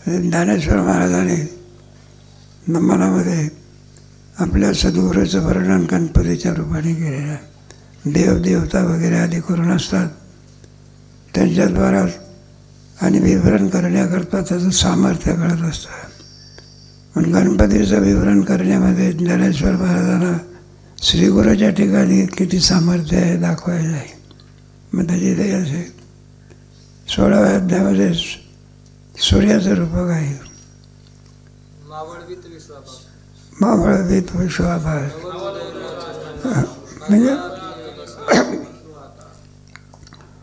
ज्ञानेश्वर महाराजांनी नमनामध्ये आपल्या सद्गुरूचं वर्णन गणपतीच्या रूपाने केलेलं आहे. देवदेवता वगैरे आदी करून असतात, त्यांच्याद्वारा आणि विवरण करण्याकरता त्याचं सामर्थ्य कळत असतं. पण गणपतीचं विवरण करण्यामध्ये ज्ञानेश्वर महाराजांना श्रीगुरूच्या ठिकाणी किती सामर्थ्य आहे दाखवायचं आहे. मग त्याची ते असे 16व्या अध्यायामध्ये सूर्याचं रूपक आहे. मावळवीत विश्वाभास म्हणजे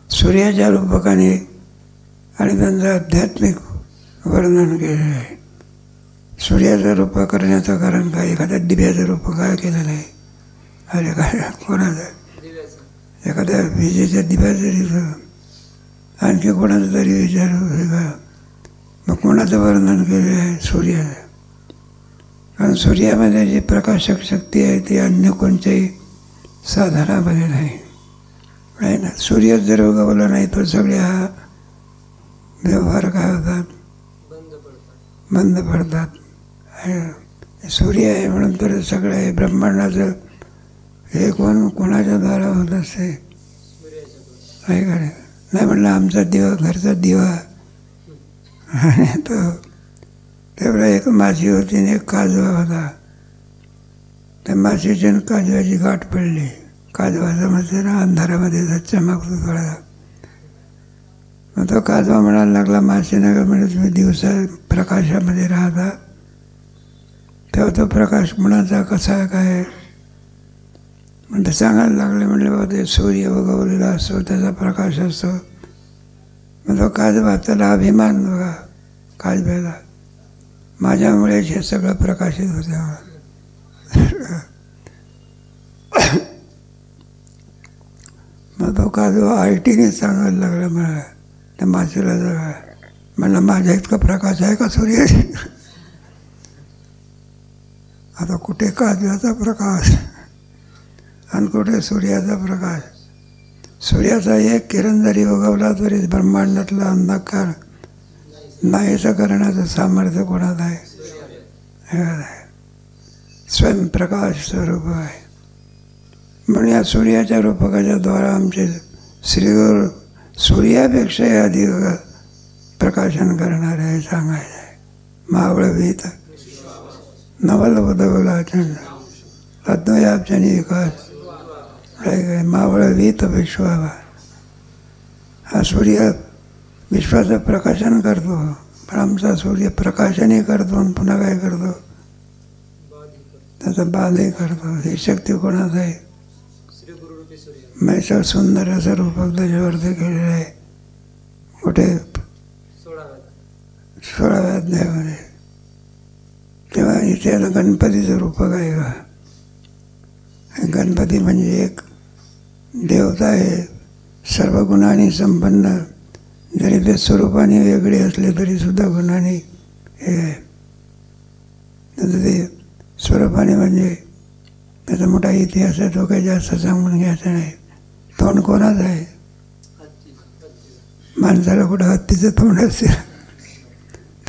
सूर्याच्या रूपकाने आणि त्यांचं आध्यात्मिक वर्णन केलेलं आहे. सूर्याचं रूप करण्याचं कारण काय? एखाद्या दिव्याचं रूप काय केलं नाही. अरे काय कोणाचं? एखाद्या विजेच्या दिव्याचं आणखी कोणाचं तरी विचार का? मग कोणाचं वर्णन केलेलं आहे? सूर्याचं. कारण सूर्यामध्ये जी प्रकाशक शक्ती आहे ती अन्य कोणत्याही साधनामध्ये नाही आहे ना. सूर्य जर उगवला नाही तर सगळे हा व्यवहार काय होतात? बंद पडतात. सूर्य आहे म्हणून तर सगळं आहे. ब्रह्मांडाचं हे कोणाच्या द्वारा होत असते? आहे का नाही? म्हणलं आमचा दिवा, घरचा दिवा, आणि तो तेवढा एक माशी होती आणि एक काजवा होता. त्या माशीची आणि काजव्याची गाठ पडली. काजवाचा म्हणजे ना अंधारामध्ये चमकतो थोडा. मग तो काजवा म्हणायला लागला माशीनं म्हणजे तुम्ही दिवसा प्रकाशामध्ये राहता, तेव्हा तो प्रकाश कुणाचा कसा आहे काय म्हणजे सांगायला लागले. म्हणले बाबा ते सूर्य उगवलेला असतो, त्याचा प्रकाश असतो. मग तो काजवा, त्याला अभिमान बघा काजव्याला, माझ्यामुळे हे सगळं प्रकाशित होतं. मग तो काजवा आयटीने सांगायला लागला मला त्या माशीला जगा. म्हणलं माझ्या इतका प्रकाश आहे का सूर्य? आता कुठे काजव्याचा प्रकाश आणि कुठे सूर्याचा प्रकाश. सूर्याचा एक किरण जरी उगवला तरी ब्रह्मांडातला अंधकार नाहीसं करण्याचं सामर्थ्य कोणाला आहे? स्वयंप्रकाश स्वरूप आहे. म्हणून या सूर्याच्या रूपकाच्या द्वारा आमचे श्रीगुरू सूर्यापेक्षाही अधिक प्रकाशन करणारे आहे सांगायचं आहे. मावळवीत नवल उदवला चंड तत्वयापचनी विकास मावळवीत विश्वाभा. हा सूर्य विश्वाचं प्रकाशन करतो, पण आमचा सूर्य प्रकाशनही करतो आणि पुन्हा काय करतो? त्याचा बाधही करतो. ही शक्ती कोणाच आहे? मैसं सुंदर असं रूपक त्याच्यावरती केलेलं आहे. कुठे? 16व्या अध्यायामध्ये. तेव्हा इथे आता गणपतीचं रूपक आहे का? गणपती म्हणजे एक देवता आहे, सर्व गुणांनी संपन्न. जरी ते स्वरूपाने वेगळे असले तरी सुद्धा गुणांनी हे आहे. त्याचं ते स्वरूपाने म्हणजे त्याचा मोठा इतिहास आहे, तो काही जास्त सांगून घ्यायचा नाही. तोंड कोणाचं आहे? माणसाला कुठं हत्तीचं तोंड असेल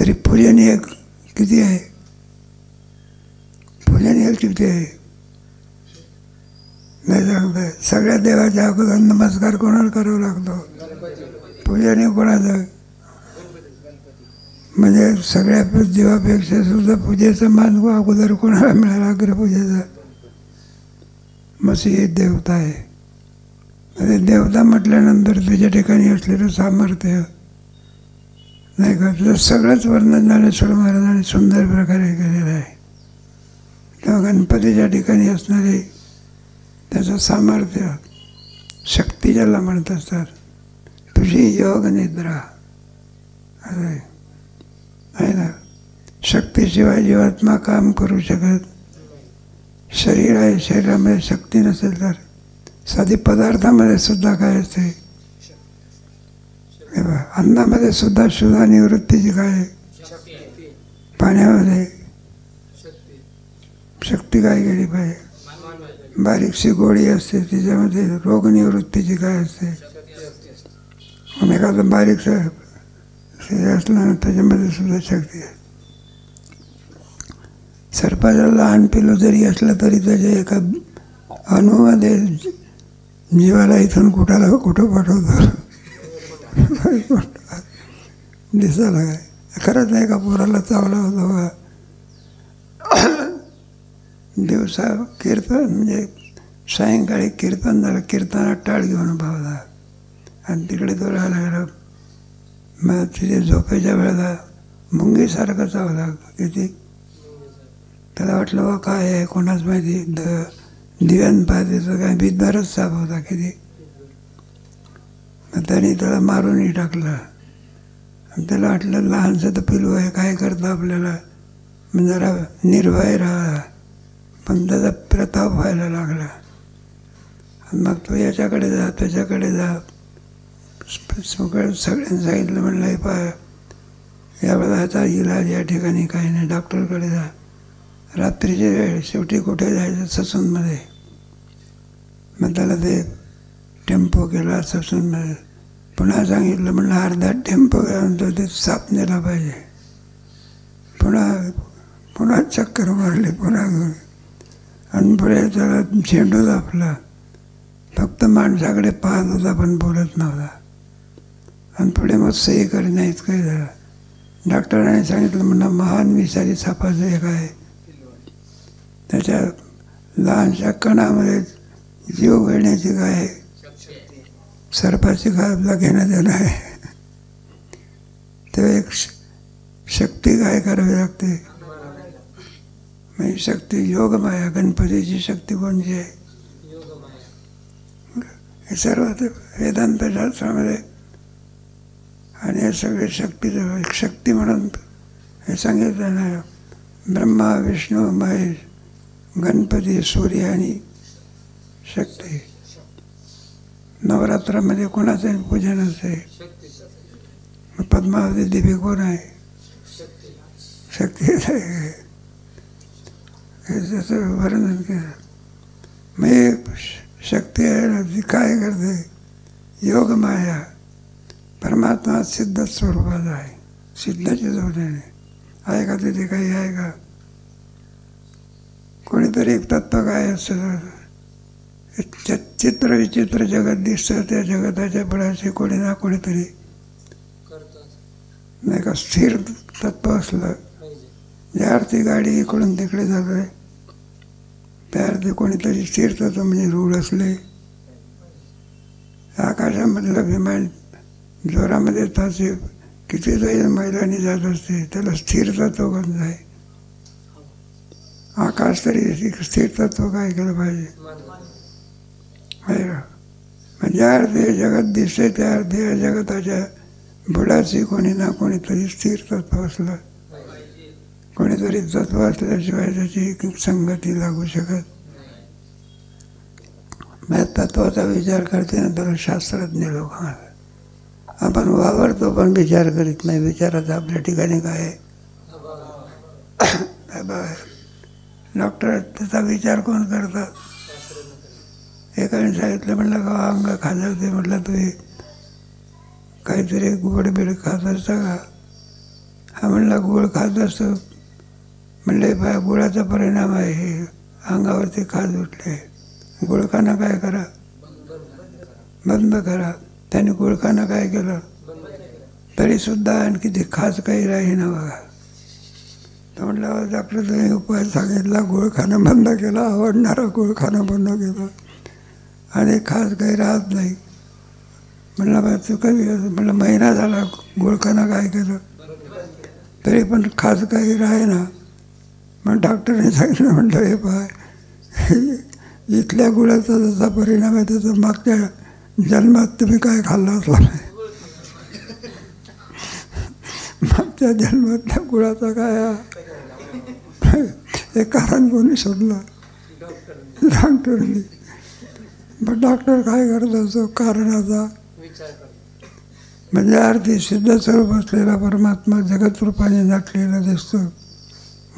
तरी पूजन एक किती आहे? पूजन एक किती आहे? नाही सांगताय. सगळ्या देवाच्या अगोदर नमस्कार कोणाला करावा लागतो? पूजन कोणाचं? म्हणजे सगळ्या देवापेक्षा सुद्धा पूजेचा मान अगोदर कोणाला मिळाला? अग्रपूजेचा. मसीह देवता आहे. देवता म्हटल्यानंतर त्याच्या ठिकाणी असलेलं सामर्थ्य नाही का, तुझं सगळंच वर्णन ज्ञानेश्वर महाराजांनी सुंदर प्रकारे केलेलं आहे. तेव्हा गणपतीच्या ठिकाणी असणारे त्याचं सामर्थ्य, शक्ती ज्याला म्हणत असतात, तुझी योग निद्रा आहे ना. शक्तीशिवाय जीवात्मा काम करू शकत. शरीर आहे, शरीरामध्ये शक्ती नसेल तर साधी पदार्थामध्ये सुद्धा काय असते? अन्नामध्ये सुद्धा शुद्धा निवृत्तीची काय? पाण्यामध्ये शक्ती काय केली पाहिजे? बारीकशी गोळी असते, तिच्यामध्ये रोगनिवृत्तीची काय असते? एखादं बारीकसं ते असलं ना त्याच्यामध्ये सुद्धा शक्ती आहे. सर्पाचं लहान पिलू जरी असलं तरी त्याच्या एका अणूमध्ये जीवाला इथून कुठं पाठवतो. दिसायला काय खरंच नाही का पोराला चावला होता बघा. दिवसा कीर्तन म्हणजे सायंकाळी कीर्तन झालं, कीर्तनात टाळ घेऊन उभा होता आणि तिकडे तो राहायला गेला. मग तिथे झोपेच्या वेळेला मुंगीसारखा चावला. किती त्याला वाटलं बा काय आहे कोणाच माहिती. दिव्यान पाहते तर काय बिदभरच साप होता किती. मग त्यांनी त्याला मारूनही टाकलं आणि त्याला वाटलं लहानसं तर पिलू आहे काय करतं आपल्याला, मग जरा निर्भय राहा. पण त्याचा प्रताप व्हायला लागला. मग तो याच्याकडे जा त्याच्याकडे जा. सगळ्यांनी सांगितलं म्हणलं हे पाय यावेळेला ह्याचा इलाज या ठिकाणी काही नाही, डॉक्टरकडे जा. रात्रीची वेळ, शेवटी कुठे जायचं ससूनमध्ये. मग त्याला ते टेम्पो केला ससूनमध्ये. पुन्हा सांगितलं म्हणलं अर्धा टेम्पो घेऊन ते साप नेला पाहिजे. पुन्हा चक्कर मारली पुन्हा घेऊन आणि पुढे त्याला झेंडू दाखला. फक्त माणसाकडे पाहत होता पण बोलत नव्हता. आणि पुढे मग सही करण्यात काही झालं. डॉक्टरांनी सांगितलं म्हणा महान विषारी सापाचं एक आहे, त्याच्या लहानशा कणामध्ये जीव घेण्याची काय सर्पाची काय आपला घेणं देणं आहे. तेव्हा एक शक्ती काय करावी लागते. म्हणजे शक्ती योगमाया, गणपतीची शक्ती कोणची आहे हे सर्व ते वेदांत शास्त्रामध्ये. आणि हे सगळे शक्तीचं एक शक्ती म्हणून हे सांगितलं ना. ब्रह्मा विष्णू महेश गणपती सूर्य आणि शक्ती. नवरात्रामध्ये कोणाचं पूजन असते. पद्मावती देवी कोण आहे, शक्ती आहे. त्याचं वर्णन केलं. मग शक्ती आहे ना ती काय करते, योगमाया. परमात्मा सिद्ध स्वरूपाचा आहे, सिद्धच्या जोडीने आहे का तिथे काही आहे का. कोणीतरी एक तत्व काय असतं, चित्र विचित्र जगत दिसतं. त्या जगताच्या पडाशी कोणी ना कोणीतरी नाही का स्थिर तत्व असलं. ज्या अर्थी गाडी इकडून तिकडे जाते त्या अर्थी कोणीतरी स्थिर तत्व म्हणजे रूढ असले. आकाशामधलं विमान जोरामध्ये तासे कितीतरी मैलांनी जात असते, त्याला स्थिर तत्व कोणतं आहे. आकाश तरी स्थिर तत्व काय केलं पाहिजे आहे का. म्हणजे अर्थी जगत दिसते त्या अर्थी या जगताच्या बुडाची कोणी ना कोणीतरी स्थिर तत्व असलं. कोणीतरी तत्व असल्याशिवाय त्याची संगती लागू शकत. मग तत्वाचा विचार करते ना त्याला शास्त्रज्ञ लोक म्हणतात. आपण वावरतो पण विचार करीत नाही. विचाराचा आपल्या ठिकाणी काय आहे. डॉक्टर त्याचा विचार कोण करतात. एकाने सांगितलं म्हटलं का अंग खाजवते. म्हटलं तुम्ही काहीतरी गोड बीड खात असता का. हा म्हणला गोड खात असतो. म्हणले पाय गुळाचा परिणाम आहे, हे अंगावरती खाज उठले. गुळ खाणं काय करा, बंद करा. त्याने गुळ खाणं काय केलं तरीसुद्धा आणखी ते खाज काही राहीना बघा. तर म्हटलं डॉक्टर तुम्ही उपाय सांगितला, गुळ खाणं बंद केला, आवडणारा गुळ खाणं बंद केलं आणि खाज काही राहत नाही. म्हणलं बा तू कधी, म्हणलं महिना झाला गुळ खाणं काय केलं तरी पण खाज काही राहे ना. मग डॉक्टरने सांगितलं म्हटलं हे पाय इथल्या गुळाचा जसा परिणाम आहे त्याचा मागच्या जन्मात तुम्ही काय खाल्लं असला मागच्या जन्मात त्या गुळाचा काय हे कारण कोणी शोधलं, डॉक्टरने. पण डॉक्टर काय करत असतो कारणाचा म्हणजे अर्थी सिद्ध स्वरूप असलेला परमात्मा जगत रूपाने नटलेला दिसतो.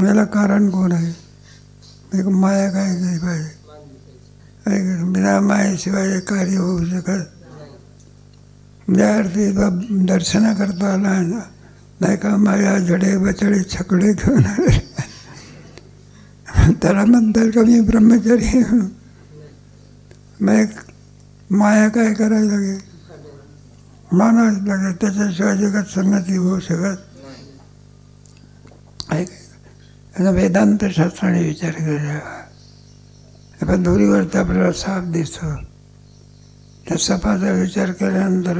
याला कारण कोण आहे. एक माया काय केली पाहिजे. बिना मायेशिवाय कार्य होऊ शकत. ज्या अर्थी दर्शनाकरता आला नाही का माया जडे बचडे छकडे घेऊन आले त्याला म्हणतात का मी ब्रह्मचारी. मग माया काय करायला लागे, मानावंच लागेल, त्याच्याशिवाय जगात संगती होऊ शकत. आता वेदांत शास्त्राने विचार केला. आपण दोरीवरती आपल्याला साप दिसतो, त्या सापाचा विचार केल्यानंतर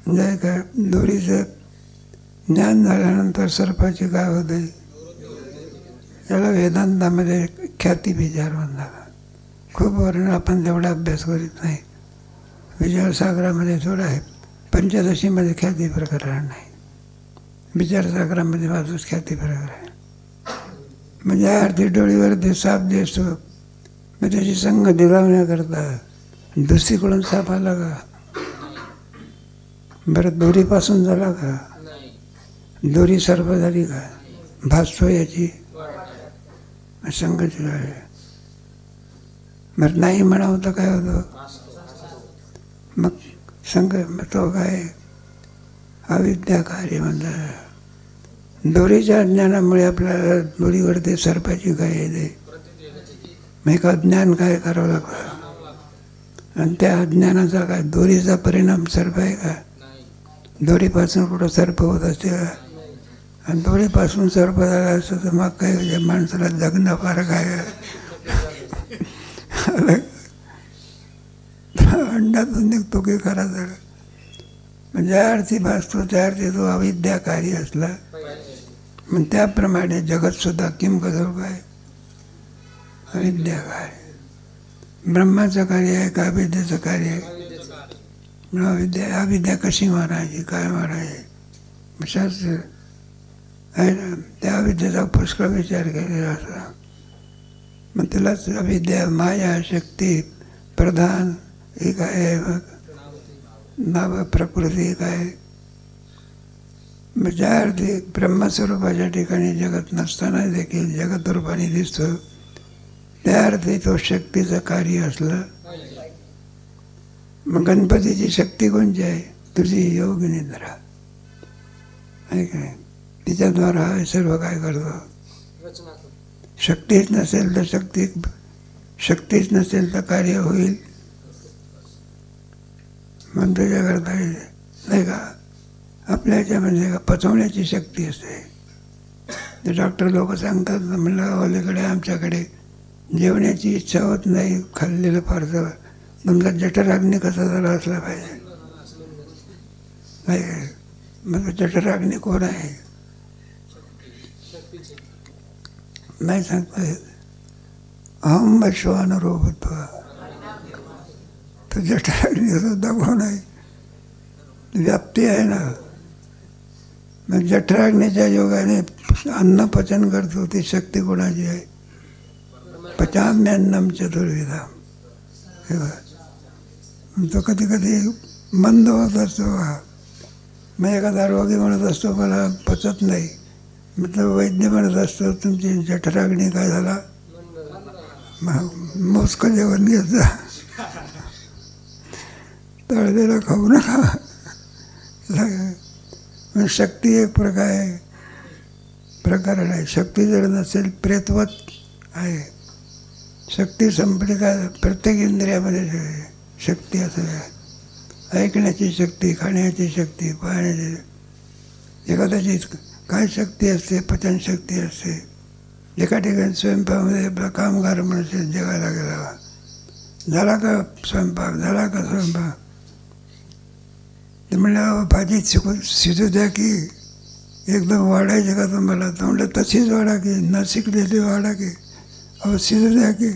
म्हणजे काय दोरीचं ज्ञान झाल्यानंतर सर्पाची काय होते, याला वेदांतामध्ये ख्याती विचार म्हणतात. खूप वर्ण आपण तेवढा अभ्यास करीत नाही. विचारसागरामध्ये थोडा आहे, पंचदशीमध्ये ख्याती प्रकरण नाही, विचारसागरामध्ये माझंच ख्याती प्रकरण आहे. म्हणजे आरती डोळीवरती साप दिसतो, मग त्याची संगती लावण्याकरता दुसरीकडून साप आला का, बरं दोरीपासून झाला का, दोरी सर्प झाली का, भासतो याची संगती आहे. मग नाही म्हणावं तर काय होतं, मग मग तो काय अविद्या कार्य म्हणतात. दोरीच्या अज्ञानामुळे आपल्याला दोरीवरती सर्पाची काय येते, मग अज्ञान काय करावं लागतं. आणि त्या अज्ञानाचा काय दोरीचा परिणाम सर्प आहे का, दोरीपासून कुठं सर्प होत असते का, आणि दोरीपासून सर्प झाला असतं तर मग काय माणसाला जगणं फार काय अंडातून निघतो की खरा जग. म्हणजे अर्थी भासतो त्या अर्थी तो अविद्या कार्य असला. मग त्याप्रमाणे जगतसुद्धा किम कसं काय अविद्या कार्य. ब्रह्माचं कार्य आहे का अविद्याचं कार्य आहे. अविद्या कशी मारायची, काय मारायची, शास्त्र आहे ना. त्या अविद्येचा पुष्कळ विचार केलेला असता. मग तिलाच अविद्या, माया, शक्ती, प्रधान हे काय, नाव प्रकृती काय. मग ज्या अर्थी ब्रह्मस्वरूपाच्या ठिकाणी जगत नसताना देखील जगत रूपाने दिसतो, त्या अर्थी तो शक्तीचं कार्य असलं. मग गणपतीची शक्ती कोणची आहे, तुझी योग निद्रा आहे काय, तिच्याद्वारा हा सर्व काय करतो. शक्तीच नसेल तर शक्तीच नसेल तर कार्य होईल. मग त्याच्याकरता नाही का आपल्या ह्याच्यामध्ये पचवण्याची शक्ती असते. ते डॉक्टर लोक सांगतात, म्हणलं अलीकडे आमच्याकडे जेवण्याची इच्छा होत नाही, खाल्लेलं फारसं. तुमचा जठराग्नी कसा झाला असला पाहिजे नाही. मग जठराग्नी कोण आहे नाही सांगता येत. अहम अश्वानुरूपत्व, तर जठराग्नी सुद्धा कोण आहे, व्याप्ती आहे ना. मग जठराग्नीच्या योगाने अन्न पचन करतो, ती शक्ती कोणाची आहे. पचाम्यन्नम चतुर्विधा. तो कधी कधी मंद होत असतो. मग एखादा रोगी म्हणत असतो मला पचत नाही, मग तो वैद्य म्हणत असतो तुमची जठराग्नी काय झाला, मोजकं जेवण घेत जा, तळलेलं खाऊ नका. शक्ती एक प्रकरण आहे. शक्ती जर नसेल प्रेतवत आहे. शक्ती संपली काय, प्रत्येक इंद्रियामध्ये शक्ती असेल. ऐकण्याची शक्ती, खाण्याची शक्ती, पाहण्याची, एखाद्याची काय शक्ती असते, पचनशक्ती असते. एका ठिकाणी स्वयंपाकामध्ये कामगार म्हणून जेवायला गेला, झाला का स्वयंपाक, झाला का स्वयंपाक, ते म्हणलं भाजी शिजू द्या की, एकदम वाढायची का तुम्हाला, तर म्हणलं तशीच वाढा की, न शिकलेली वाढा की, अहो शिजू द्या की.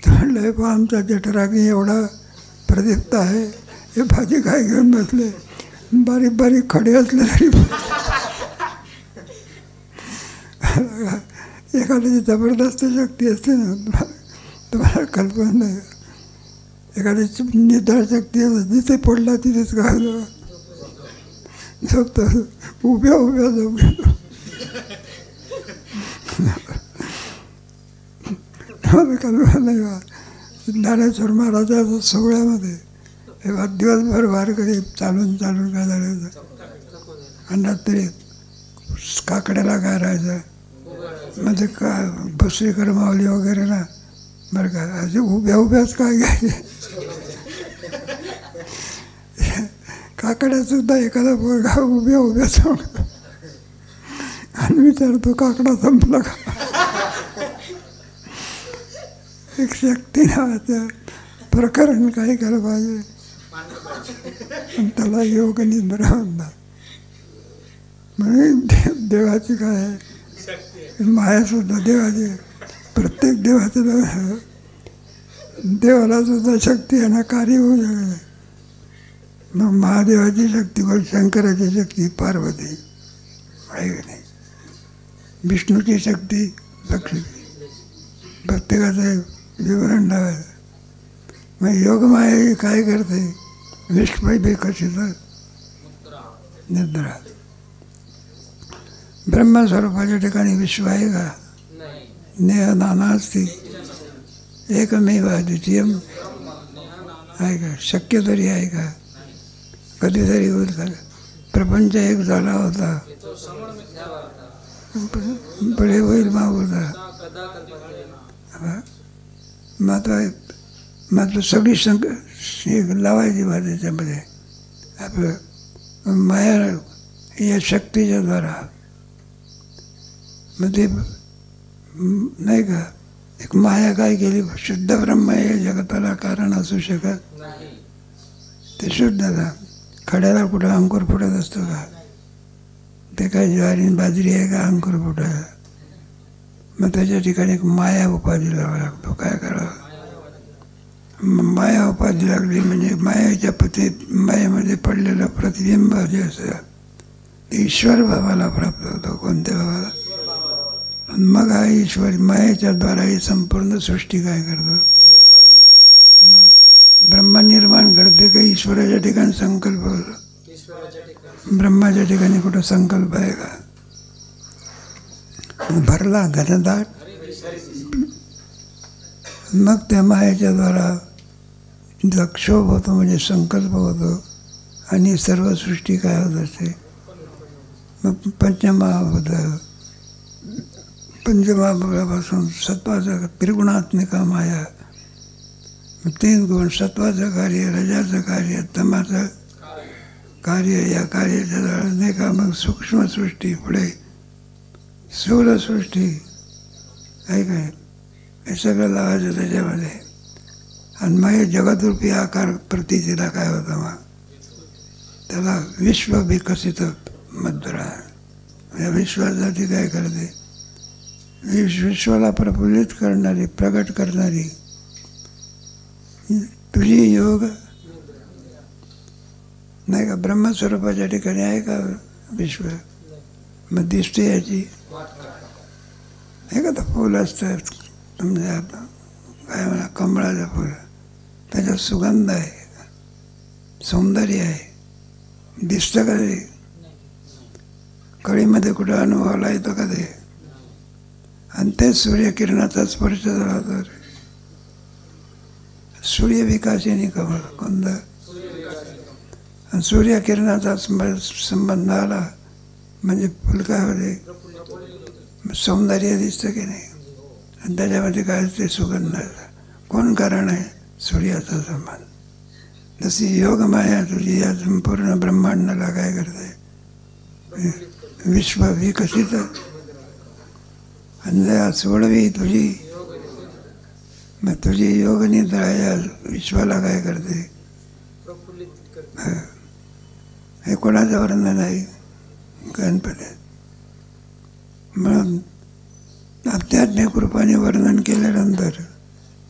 तर म्हणलं पण आमचा जठराग्नी एवढा प्रदीप्त आहे, हे भाजी काय घेऊन बसले, बारीक बारीक खडे असले तरी एखाद्याची जबरदस्त शक्ती असते ना, तुम्हाला कल्पना नाही. एखाद्याची निधार शक्ती असते, जिथे पडला तिथेच काय झोपतो, उभ्या उभ्या झोप घेतो. कल्पना नाही बा. ज्ञानेश्वर महाराजाच्या सोहळ्यामध्ये दिवसभर वारकरी चालून काय झालं होतं, आणि रात्री काकड्याला गारायचं. मग ते का भस्रीकर माऊली वगैरे ना बरं का असे उभ्या उभ्याच काय घ्यायचे. काकड्यासुद्धा एखादा पोरगा उभ्या उभ्या सांगतो आणि विचारतो काकडा संपला का. एक शक्ती नावाचं प्रकरण काय केलं पाहिजे आणि त्याला योग निद्रा म्हणतात. म्हणजे देवाची काय आहे मायासुद्धा देवाची. प्रत्येक देवाचं देवाला सुद्धा शक्ती आहे ना, कार्य होऊ शकते. मग महादेवाची शक्ती व शंकराची शक्ती पार्वती आहे की नाही, विष्णूची शक्ती लक्ष्मी. प्रत्येकाचं विवरण लावायचं. मग योगमाया काय करते, विश्व विकसित निद्रा. ब्रह्मस्वरूपाच्या ठिकाणी विश्व आहे का, नेह नाना असती एकमेव अद्वितीयम आहे का, शक्य तरी आहे का, कधीतरी होईल का. प्रपंच एक झाला होता, बळे होईल मा होता. मात्र सगळी लावायची बा त्याच्यामध्ये आपलं माया या शक्तीच्या द्वारा. मग ते नाही का एक माया काय केली, शुद्ध ब्रह्म हे जगताला कारण असू शकत ते शुद्धता. खड्याला कुठं अंकुर फुटत असतो का, ते काय ज्वारी बाजरी आहे का अंकुर फुटायला. मग त्याच्या ठिकाणी एक माया उपाधी लावा लागतो. काय करावं, माया उपाधी लागली म्हणजे मायाच्या मायेमध्ये पडलेलं प्रतिबिंब जे असतं ते ईश्वर भावाला प्राप्त होतं. कोणत्या भावाला, मग हा ईश्वर मायेच्या द्वारा ही संपूर्ण सृष्टी काय करतो, मग ब्रह्म निर्माण करते का ईश्वराच्या ठिकाणी संकल्प होतो. ब्रह्माच्या ठिकाणी कुठं संकल्प आहे का, भरला घनदाट. मग त्या मायेच्या द्वारा क्षोभ होतो म्हणजे संकल्प होतो आणि सर्व सृष्टी काय होत असते. मग पंचमहाभूत, पंचमहाभूतापासून सत्वाचं त्रिगुणात्मिका माया, 3 गुण, सत्वाचं कार्य, रजाचं कार्य, तमाचं कार्य. या कार्याच्या द्वारा नाही का मग सूक्ष्मसृष्टी, पुढे स्थूलसृष्टी आहे काय, हे सगळं लावायचं त्याच्यामध्ये. आणि मग हे जगदरूपी आकार प्रतीतीला काय होतं, मग त्याला विश्व विकसित मुद्रा. या विश्वासाठी काय करते, विश्वाला प्रफुल्लित करणारी, प्रगट करणारी तुझी योग नाही का. ब्रह्मस्वरूपाच्या ठिकाणी आहे का विश्व, मग दिसते याची आहे का. तर फुल असतं तुमच्या काय म्हणा कमळाचं फुल, त्याच्यात सुगंध आहे, सौंदर्य आहे, दिसतं का ते. कळीमध्ये कुठं अनुभवला येतो का ते. आणि तेच सूर्यकिरणाचा स्पर्श झाला तर सूर्यविकासिनी कमळ कोणतं, आणि सूर्यकिरणाचा संबंध आला म्हणजे फुल काय होते, सौंदर्य दिसतं की नाही. आणि त्याच्यामध्ये काय असते, सुगंधाचा. कोण कारण आहे, सूर्याचा संबंध. जशी योगमाया तुझी या संपूर्ण ब्रह्मांडाला काय करते, विश्व विकसित. आणि सोडवी तुझी, मग तुझी योगनिद्रा या विश्वाला काय करते. हे कोणाचं वर्णन आहे, गणपती. म्हणून आध्यात्मिक रूपाने वर्णन केल्यानंतर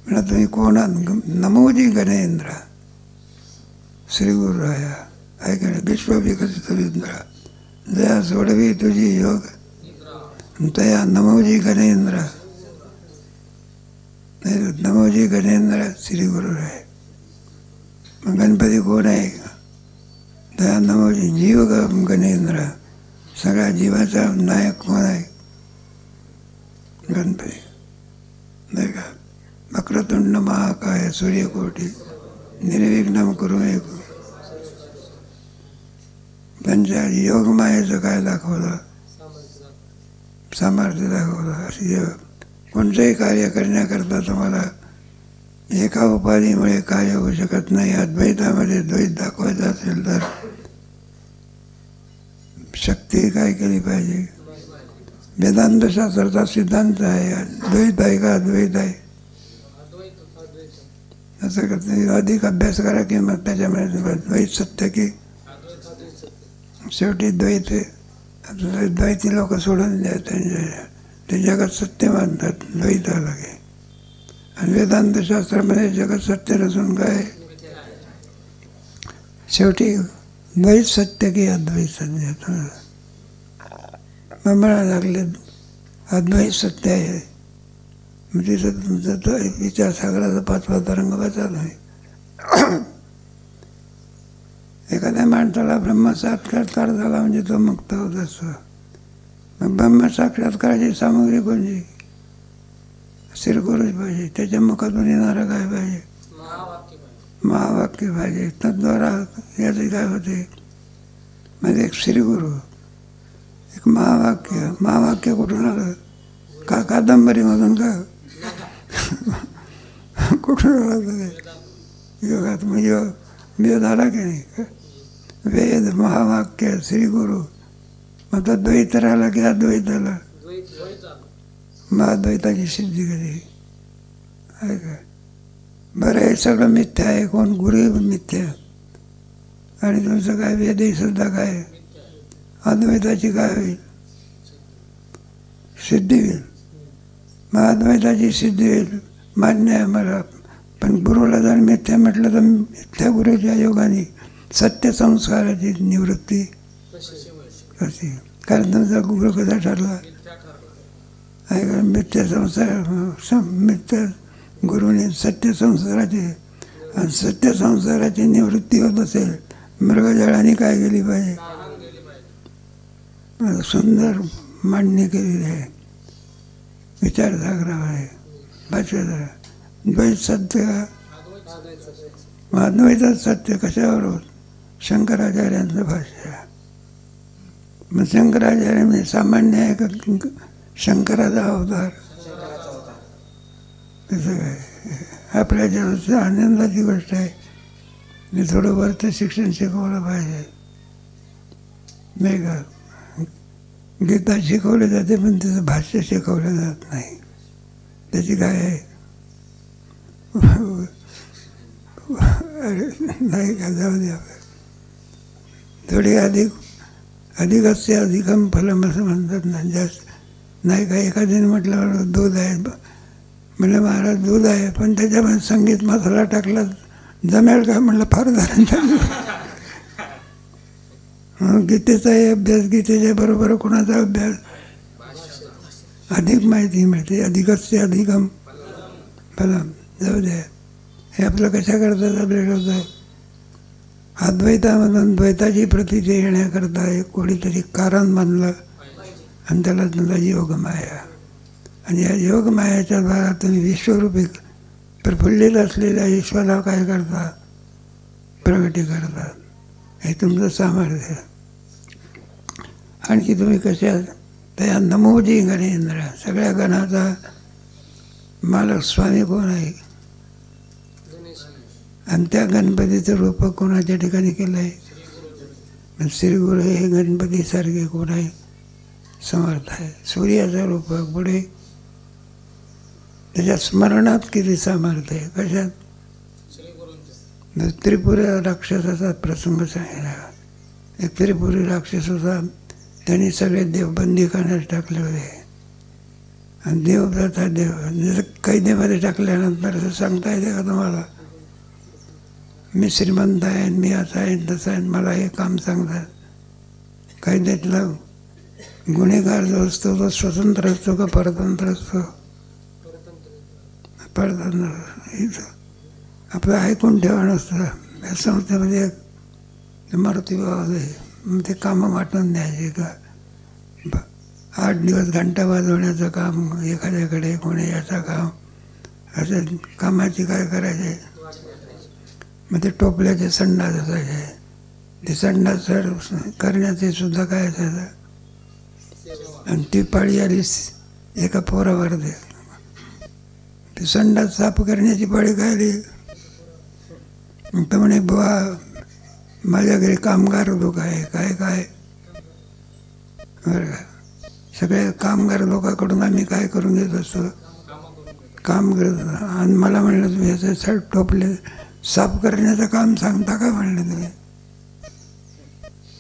म्हणा तुम्ही कोण आहात, नमोजी गणेंद्रा श्री गुरुराया ऐकणे. विश्व विकसित इंद्रा जया सोडवी तुझी योग तया नमोजी गणेंद्रा. नमोजी गणेंद्र श्री गुरुराय. मग गणपती कोण आहे, दया नमोजी जीव गणेंद्र. सगळ्या जीवाचा नायक कोण आहे, गणपती नाही का. वक्रतुंड महाकाय सूर्यकोटी निर्विघ्नं कुरु मे. त्यांच्या योगमायेचं काय दाखवलं, सामर्थ्य दाखवलं. अशी कोणतंही कार्य करण्याकरता तुम्हाला एका उपाधीमुळे कार्य होऊ शकत नाही. अद्वैतामध्ये द्वैत दाखवायचं असेल तर शक्ती काय केली पाहिजे. वेदांतशास्त्राचा सिद्धांत आहे, द्वैत आहे का अद्वैत आहे. असं करते अधिक अभ्यास करा की मग त्याच्यामध्ये द्वैत सत्य की शेवटी द्वैत द्वैती लोक सोडून द्या, ते जगत सत्य मानतात द्वैताला की. आणि वेदांतशास्त्रामध्ये जगत सत्य नसून काय शेवटी द्वैत सत्य की अद्वैत सत्य. मग म्हणायला लागले अद्वैत सत्य आहे, मग तिथं तुमचा तो विचारसागराचा 5वा तरंग वाचाल आहे. एखाद्या माणसाला ब्रह्मसाक्षात्कार झाला म्हणजे तो मुक्त होत असतो. मग ब्रह्मसाक्षात्काराची सामग्री कोणती, श्रीगुरुच पाहिजे. त्याच्या मुखातून येणारं काय पाहिजे, महावाक्य पाहिजे. तद्वारा याचे काय होते, म्हणजे एक श्रीगुरु, एक महावाक्य. महावाक्य कुठून आलं, का कादंबरीमधून का कुठून आलं ते योगात. मग वेद आला की नाही, वेद महावाक्य श्रीगुरु. मग तो द्वैत राहिला की अद्वैत आला. मग अद्वैताची सिद्धी कधी आहे का. बरं हे सगळं मिथ्या आहे, कोण गुरु मिथ्या आणि तुमचं काय वेदही सुद्धा काय अद्वैताची काय होईल सिद्धी होईल. मग अद्वैताची सिद्धी होईल मान्य आहे मला. पण गुरुला जर मिथ्या म्हटलं तर मिथ्या गुरुच्या योगाने सत्य संस्काराची निवृत्ती कशी. कारण तुमचा गुरु कसा ठरला आहे का, मिथ्या संस्कार मिथ्या गुरुने सत्य संस्काराची, आणि सत्य संस्काराची निवृत्ती होत असेल मृगजळाने काय केली पाहिजे. सुंदर मांडणी केलेली आहे विचारसागरामध्ये. भाष्य द्वैत सत्य का अद्वैतच सत्य कशावर होत, शंकराचार्यांचं भाष्य. मग शंकराचार्य म्हणजे सामान्य आहे का शंकराचा अवतार, तसं काय आपल्या जगाची आनंदाची गोष्ट आहे. मी थोडं वरचं शिक्षण शिकवलं पाहिजे नाही का. गीता शिकवली जाते पण त्याचं भाष्य शिकवलं जात नाही. त्याची काय आहे नाही का, जाऊ द्या. थोडी अधिकस्य अधिकम फलम असं म्हणतात ना. जास्त नाही का. एखाद्याने म्हटलं दूध आहे, म्हणलं महाराज दूध आहे पण त्याच्यामध्ये संगीत मसाला टाकला जमेल का, म्हणलं फार झालं. गीतेचाही अभ्यास, गीतेच्या बरोबर कोणाचा अभ्यास, अधिक माहिती मिळते. अधिकस्य अधिकम फलम. जाऊ द्या. हे आपलं कशा करतात आपले लोक अद्वैतामधून द्वैताची प्रतीती येण्याकरता एक कोणीतरी कारण मानलं आणि त्याला तुमचा योगमाया. आणि या योगमायाच्या द्वारा तुम्ही विश्वरूपी प्रफुल्लित असलेल्या ईश्वराला काय करता, प्रगती करतात. हे तुमचं सामर्थ्य. आणखी तुम्ही कशा त्या नमोजी गणेंद्र, सगळ्या गणाचा मालक स्वामी कोण आहे, आणि त्या गणपतीचं रूप कोणाच्या ठिकाणी केलं आहे, श्रीगुरु हे गणपतीसारखे कोण आहे, समर्थ आहे. सूर्याचं रूप पुढे त्याच्या स्मरणात किती सामर्थ्य आहे. कशात, त्रिपुरा राक्षसाचा प्रसंग सांगितला. एक त्रिपुरी राक्षस होता, त्यांनी सगळे देव बंदीखान्यात टाकले होते. आणि देवव्रता देव कैदेमध्ये टाकल्यानंतर असं सांगता येते का तुम्हाला, मी श्रीमंत आहे, मी असं आहे तसं आहे, मला हे काम सांगतात. कैद्यातला गुन्हेगार जो असतो तो स्वतंत्र असतो का परतंत्र असतो, परतंत्र. आपलं ऐकून ठेवा नसतं. या संस्थेमध्ये मृत्यूभाव आहे, मग ते कामं वाटून द्यायचे का. 8 दिवस घंटा वाजवण्याचं काम एखाद्याकडे, कोणी याचं काम, असं कामाची काय करायचे. मग ते टोपल्याचे संडास असायचे, ते संडास करण्याचे सुद्धा काय असायचं. आणि ती पाळी आली एका पोरावर दे, ते संडास साफ करण्याची पाळी काय आली. मग तर म्हणे बुवा माझ्या घरी कामगार लोक आहे, काय काय बरं का. सगळ्या कामगार लोकांकडून आम्ही काय करून घेत असतो, काम करत. आणि मला म्हणलं तुम्ही याचं शर्ट टोपले साफ करण्याचं काम सांगता का म्हणलं तुम्ही.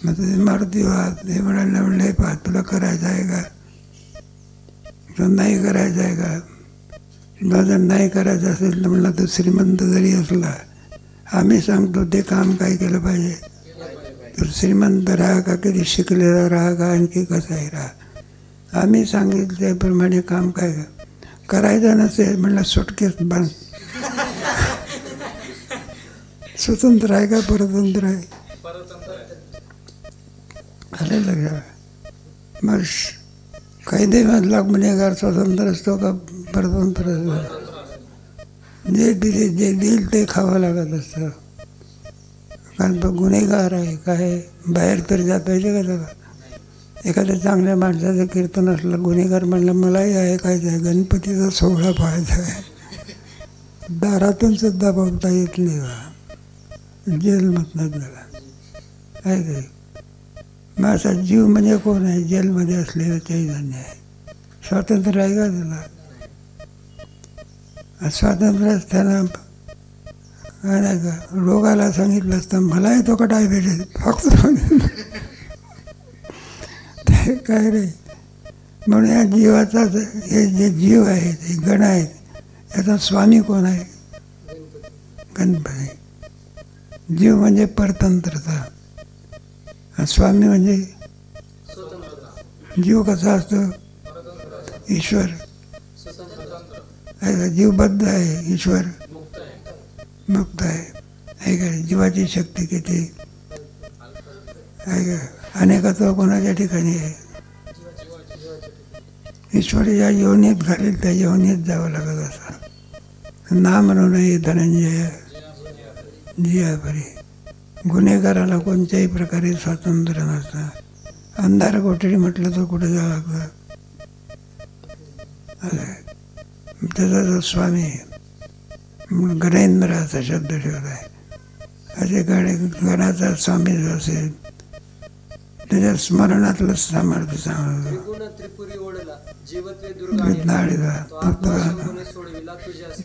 मग ते मारुती वाद हे म्हणाले, म्हणलं पहा तुला करायचं आहे का, तुला नाही करायचं आहे का. जर नाही करायचं असेल तर म्हणलं तर श्रीमंत जरी असला आम्ही सांगतो ते काम काय केलं पाहिजे. तर श्रीमंत राहा का कधी शिकलेला राहा का आणखी कसाही राहा, आम्ही सांगितलं त्याप्रमाणे काम काय करायचं नसेल म्हणलं सुटकेस बांध. स्वतंत्र आहे का परतंत्र आहे. आले लक्षात. मग कायदेमधला गुन्हेगार स्वतंत्र असतो का परतंत्र असतो. जे देईल ते खावं लागत असतं. कारण तो गुन्हेगार आहे. काय बाहेर तरी जात पाहिजे का त्याला. एखाद्या चांगल्या माणसाचं कीर्तन असलं, गुन्हेगार म्हणलं मलाही ऐकायचं आहे, गणपतीचा सोहळा पाहायचा आहे, दारातून सुद्धा बघता येत नाही बा, जेलमधनं त्याला आहे काय. मग असा जीव म्हणजे कोण आहे, जेलमध्ये असलेलं चैतन्य आहे. स्वातंत्र्य आहे का त्याला. स्वातंत्र्य असताना काय नाही का, रोगाला सांगितलं असतं मला येतो का डायबिटीज फक्त काय रे. म्हणून या जीवाचा हे जे जीव आहे ते गण आहेत, याचा स्वामी कोण आहे, गणपती. जीव म्हणजे परतंत्रता, स्वामी म्हणजे जीव कसा असतो, ईश्वर. जीवबद्ध आहे, ईश्वर मुक्त आहे का. जीवाची शक्ती किती आहे का. अनेकत्व कोणाच्या ठिकाणी आहे. ईश्वर या योनीत घालेल त्या योनीत जावं लागत असं. ना म्हणू नये धनंजय जिया परी. गुन्हेगाराला कोणत्याही प्रकारे स्वातंत्र्य नसतं. अंधार कोठडी म्हटलं तर कुठे जावं लागतं. त्याचा जो स्वामी गणेंद्र असा शब्द ठेवला आहे. असे गणाचा स्वामी जो असेल त्याच्या स्मरणातलं सामर्थ्य सांगतो.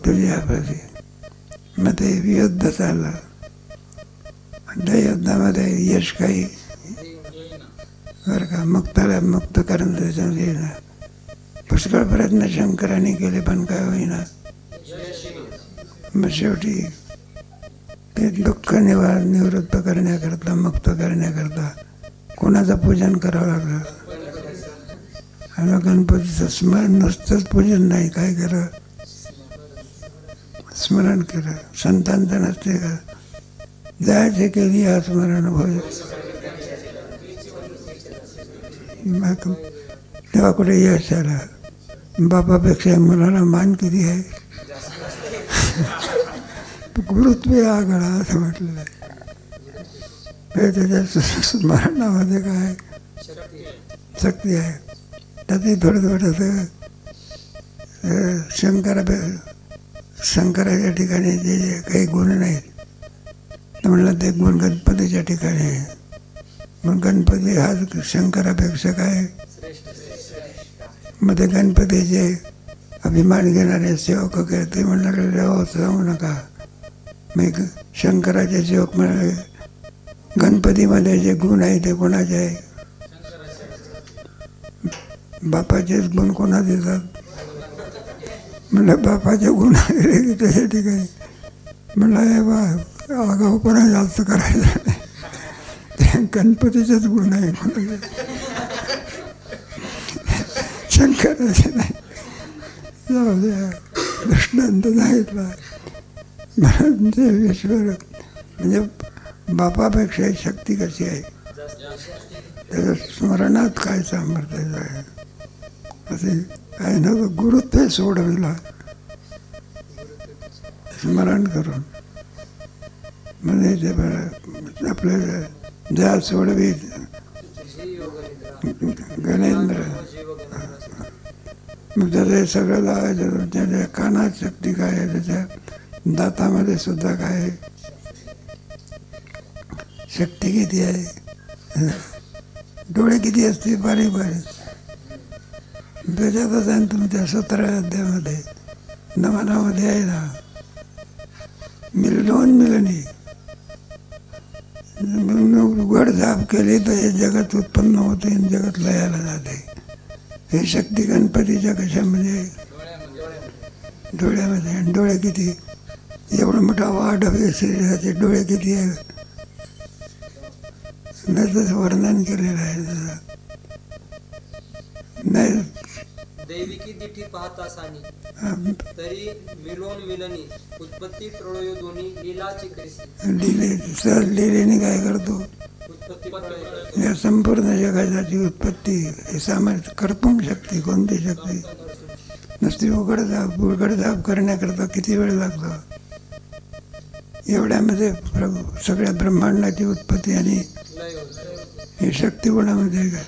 तुझ्या प्रती. मग ते युद्ध चाललं. त्या युद्धामध्ये यश काही बरं का. मुक्ताला मुक्त करून त्याच्यामध्ये पुष्कळ प्रयत्न शंकराने केले पण काय होईना. मग शेवटी ते दुःख निवृत्त करण्याकरता, मुक्त करण्याकरता कोणाचं पूजन करावं लागलं. आणि गणपतीचं स्मरण नुसतंच पूजन नाही, काय केलं, स्मरण केलं. संतांचं नसते का जायचे केली हा स्मरण होय. तेव्हा कुठे यश आला. बापापेक्षा मुलाला मान किती आहे. गुरुत्व आगळा असं म्हटलेलं आहे. त्याच्या स्मरणामध्ये काय शक्ती आहे. त्यातही थोडं थोडंसं शंकराच्या ठिकाणी जे जे काही गुण नाहीत तर म्हणलं ते गुण गणपतीच्या ठिकाणी आहे. मग गणपती हा शंकरापेक्षा काय. मग ते गणपतीचे अभिमान घेणारे सेवक ते म्हणलं जाऊ नका. मग शंकराचे सेवक म्हणाले गणपतीमध्ये जे गुण आहे ते कोणाचे आहे. बापाचेच गुण कोणा देतात. म्हणलं बापाचे गुण आहे त्याच्या ठिकाणी. म्हणलं हे बा आगाऊ कोणा जास्त करायचं नाही. ते गणपतीचेच गुण आहे कोणाचे, शंकराचे नाही. जाऊ द्या दृष्टांत सांगितला. म्हणजे ईश्वर म्हणजे बापापेक्षा शक्ती कशी आहे. त्याच्या स्मरणात काय सामर्थ्य आहे. असे काय ना गुरुत्व सोडविला स्मरण करून. म्हणजे ते आपल्या जा सोडवी गणेंद्र. मग त्याचं हे सगळं लावायचं. त्याच्या कानात शक्ती काय आहे, त्याच्या दातामध्ये सुद्धा काय आहे, शक्ती किती आहे, डोळे किती असते, बारीक बारीक. त्याच्यातच आहे तुमच्या 17 अध्यायामध्ये नमनामध्ये आहे ना, दोन मिलनी उघड झाप केली तर हे जगत उत्पन्न होते आणि जगत लयाला जाते. ही शक्ती गणपतीच्या कशामध्ये, डोळ्यामध्ये. आणि डोळे किती, एवढं मोठा वाढ हवे शरीराचे डोळे किती आहे, त्याचं वर्णन केलेलं आहे त्याचं. नाही दैविकी दिठी पाहता सानी तरी मिलोन मिलनी उत्पत्ती प्रळय दोन्ही लीलाची करीसी. लिले सहज लिलेने काय करतो, उत्पत्ती या संपूर्ण जगाची उत्पत्ती हे सामर्थ्य कर्तुम शक्ती. कोणती शक्ती, नुसती उघडझाप करण्याकरता किती वेळ लागतो. एवढ्यामध्ये सगळ्या ब्रह्मांडाची उत्पत्ती आणि ही शक्ती कोणामध्ये काय.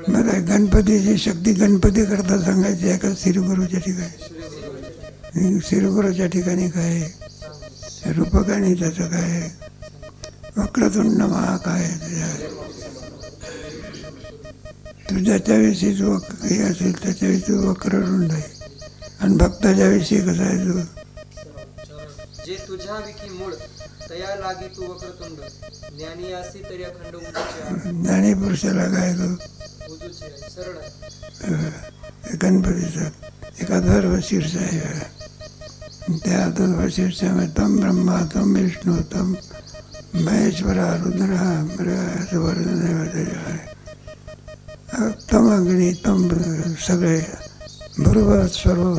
मग गणपतीची शक्ती गणपती करता सांगायची आहे का श्रीगुरूच्या ठिकाणी. श्रीगुरूच्या ठिकाणी काय रूपकानी त्याचं काय वक्रतुंड महाकाय. तू ज्याच्याविषयी जो हे असेल त्याच्याविषयी वक्रतुंड आहे. आणि भक्ताच्या विषयी कसं आहे, तू जे तुझ्या विकी मूळ तया लागी तू वक्रतुंड ज्ञानी असी तरी अखंड उदूचे. ज्ञानी पुरुषाला काय तो गणपतीचा एक अथर्व शीर्ष आहे. त्या अथर्व शीर्षामध्ये तम ब्रह्मा तम विष्णू तम महेश्वरा रुद्र असं वर्णन आहे. तम अग्नी तम सगळे बरोबर सर्व.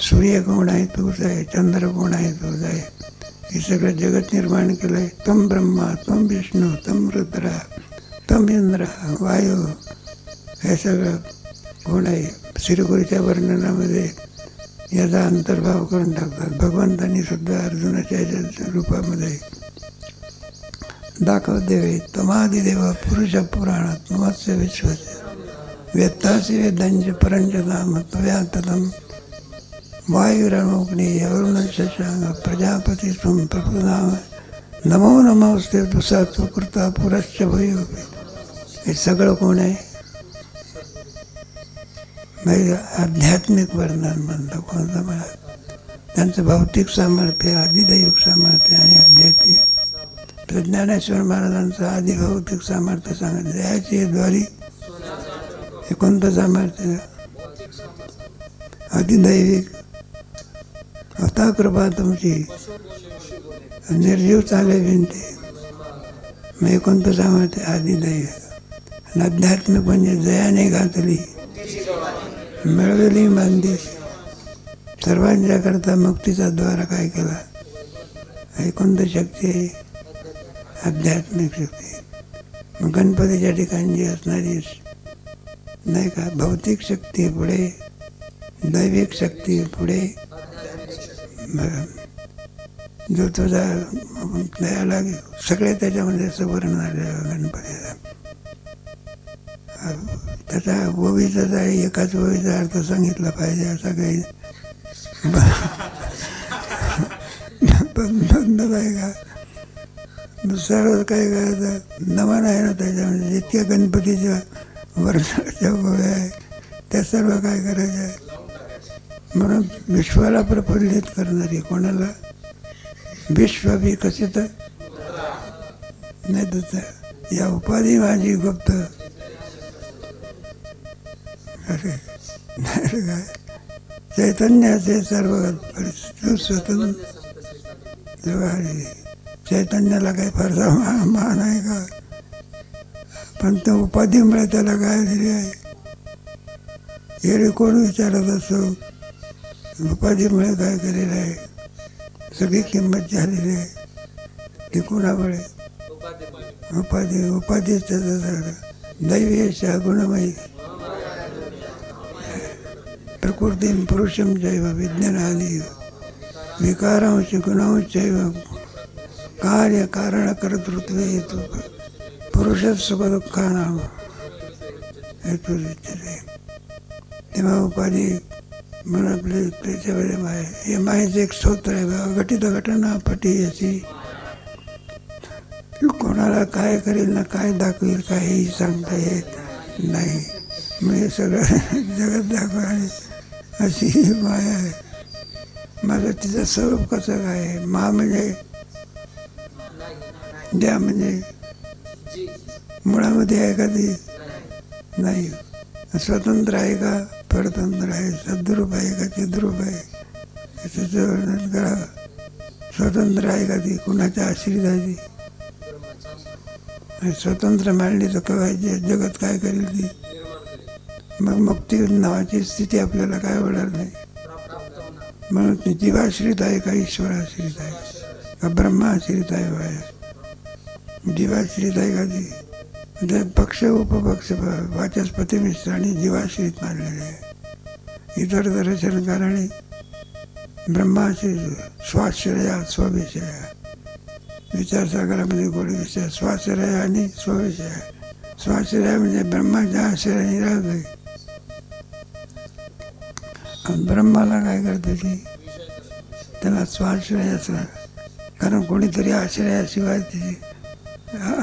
सूर्य कोण आहे, तूच आहे. चंद्र कोण आहे, तूच आहे. हे सगळं जगत निर्माण केलं आहे. तम ब्रह्मा तम विष्णू तम रुद्र तम इंद्र वायू. हे सगळं कोण आहे. श्रीगुरूच्या वर्णनामध्ये याचा अंतर्भाव करून टाकतात. भगवंतांनी सुद्धा अर्जुनाच्या रूपामध्ये दाखवते. तमादिदेव पुरुष पुराणात मत्स्य विश्वस्य वेत्तासी वेदांचे परंचनाम त्वया ततम वायुरमोग्नी वरुण शशांग प्रजापती स्वं प्रभुनाम नमो नमोस्ते तुसा सुकृता पुरश्च भूयो. हे सगळं कोण आहे. आध्यात्मिक वर्णन म्हणतं कोणतं म्हणा. त्यांचं भौतिक सामर्थ्य, आदिदैविक सामर्थ्य आणि आध्यात्मिक. तर ज्ञानेश्वर महाराजांचं आदिभौतिक सामर्थ्य सांगितलं. याची द्वारी हे कोणतं सामर्थ्य, आदिदैविक. आता कृपा तुमची निर्जीव चाले विनते. मग हे कोणतं सामर्थ्य, आदिदैविक. आणि आध्यात्मिक म्हणजे जयाने घातली मिळवली मांदी. सर्वांच्या करता मुक्तीचा द्वार काय केला. हे कोणती शक्ती आहे, आध्यात्मिक शक्ती. मग गणपतीच्या ठिकाणी जी असणारी नाही का भौतिक शक्ती पुढे दैविक शक्ती पुढे जो तुझा दयाला सगळे त्याच्यामध्ये असं वर्णन आलं गणपतीचा. त्याचा ओवीचा एकाच ओवीचा अर्थ सांगितला पाहिजे असा काही बंधन आहे का. सर्व काय करायचं नमन आहे ना त्याच्यामध्ये. जितक्या गणपतीच्या वर्षाच्या ओव्या आहे त्या सर्व काय करायच्या आहे. म्हणून विश्वाला प्रफुल्लित करणारी कोणाला, विश्वविकसित नाही तर या उपाधी माझी गुप्त. अरे काय चैतन्याचे सर्व स्वतंत्र. चैतन्याला काही फारसा मान आहे का. पण त्या उपाधीमुळे त्याला काय दिली आहे. येणे कोण विचारत असो उपाधीमुळे काय केलेलं आहे. सगळी किंमत झालेली आहे ती कोणामुळे, उपाधीच त्याचा दैवीयशा गुणमयी प्रकृती पुरुषम चैव विज्ञानादि विकारांश गुणांशैव कार्य कारण कर्तृत्व हेतू पुरुष सुख दुःखानाम हेतू तेव्हा उपाधी म्हणून आपले त्याच्यामध्ये माय हे मायेचं एक स्तोत्र आहे बाबा. घटित घटना पटी याची कोणाला काय करेल ना काय दाखवेल काहीही सांगता येत नाही. म्हणजे सगळं जगत दाखवायला अशी ही माया आहे. माझं तिचं स्वरूप कसं काय आहे. मा म्हणजे द्या म्हणजे मुळामध्ये आहे का ती नाही. स्वतंत्र आहे का परतंत्र आहे. सद्रूप आहे का चिद्रूप आहे त्याचं वर्णन करावं. स्वतंत्र आहे का ती कुणाच्या आश्रित आहे ती. स्वतंत्र मांडली तर केव्हा जगत काय करेल ती. मग मुक्ती नावाची स्थिती आपल्याला काय होणार नाही. म्हणून ती जीवाश्रित आहे का ईश्वराश्रित आहे का ब्रह्माश्रित आहे बाहेर. जीवाश्रित आहे का ती पक्ष उपपक्ष वाचस्पती मिश्राने जीवाश्रित मानलेले आहे. इतर दर्शनकाराने ब्रह्माश्रित स्वाश्रया स्वविषया विचारसागरामध्ये गोडी विषय स्वाश्रय आणि स्वविषय. स्वाश्रय म्हणजे ब्रह्माच्या आश्रयाने राहते. ब्रह्माला काय करते ती त्याला स्वाश्रय असला कारण कोणीतरी आश्रयाशिवाय ती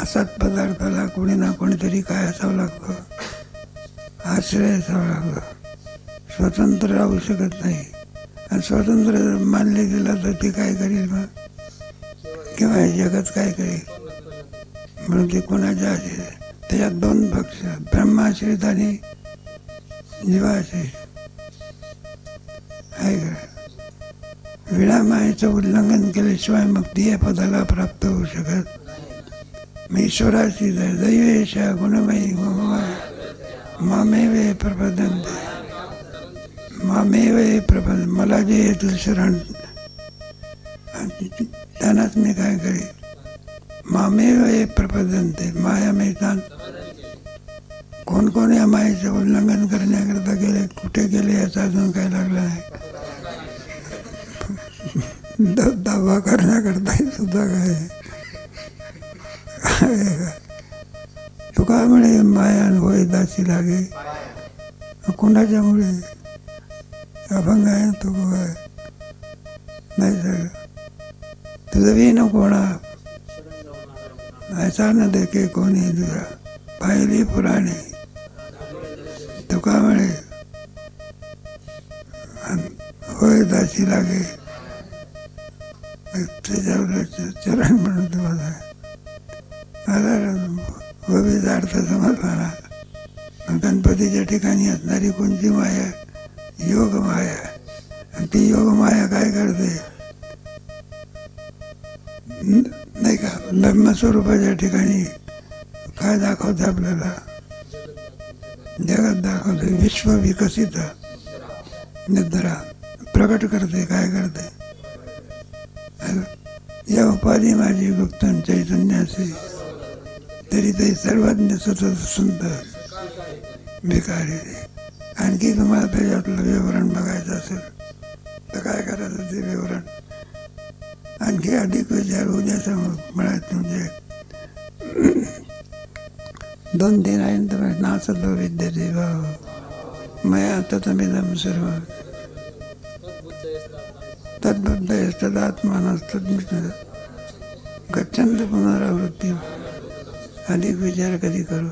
असाच पदार्थाला कोणी ना कोणीतरी काय असावं लागतं. आश्रय असावं लागतं. स्वतंत्र राहू शकत नाही. आणि स्वतंत्र मानले गेलं तर ते काय करेल मग किंवा हे जगत काय करेल. म्हणून ते कोणाच्या आश्रय त्याच्यात दोन पक्ष ब्रह्माश्रित आणि जीवाश्रित आहे का. विडामायेचं उल्लंघन केल्याशिवाय मुक्ती या पदाला प्राप्त होऊ शकत. ईश्वराश्रित आहे. दैवेशा गुणमयी मामेवे प्रपदन्ते मामेवे प्रपद. मला जे येतील शरण त्यांनाच मी काय करेन. मामेवे प्रपदन्ते माया मिळतात. कोण कोण या मायेचं उल्लंघन करण्याकरता गेले कुठे गेले याचा अजून काय लागलं नाही. दावा करण्याकरता सुद्धा काय तुका म्हणे माया होय दासी लागे. कुणाच्यामुळे अभंग आहे तो काय नाही सगळं तुझं बी न कोणा ऐसा न देखे कोणी दुरा पाहिली पुराणे. तुका म्हणे होय दासी लागे त्याच्यावर चरण म्हणून तुम्हाला मला अर्थ समजला ना. गणपतीच्या ठिकाणी असणारी कोणती माया योग माया. आणि ती योग माया काय करते नाही का. ब्रह्मस्वरूपाच्या ठिकाणी काय दाखवते आपल्याला जगात दाखवते. विश्व विकसित निद्रा प्रकट करते. काय करते या उपाधी माझी गुप्तन चैतन्य असे तरी ते सर्वज्ञ सतत सुंदर भिकारी. आणखी तुम्हाला त्याच्यातलं विवरण बघायचं असेल तर काय करायचं ते विवरण आणखी अधिक विचार उद्याचा म्हणत. म्हणजे 2-3 आहे तर नाचतो विद्यते भाव मया ततमिदं सर्व तद्बुद्धयस्तदात्मानस्तद्मित गच्छन्त पुनरावृत्ती. अधिक विचार कधी करू.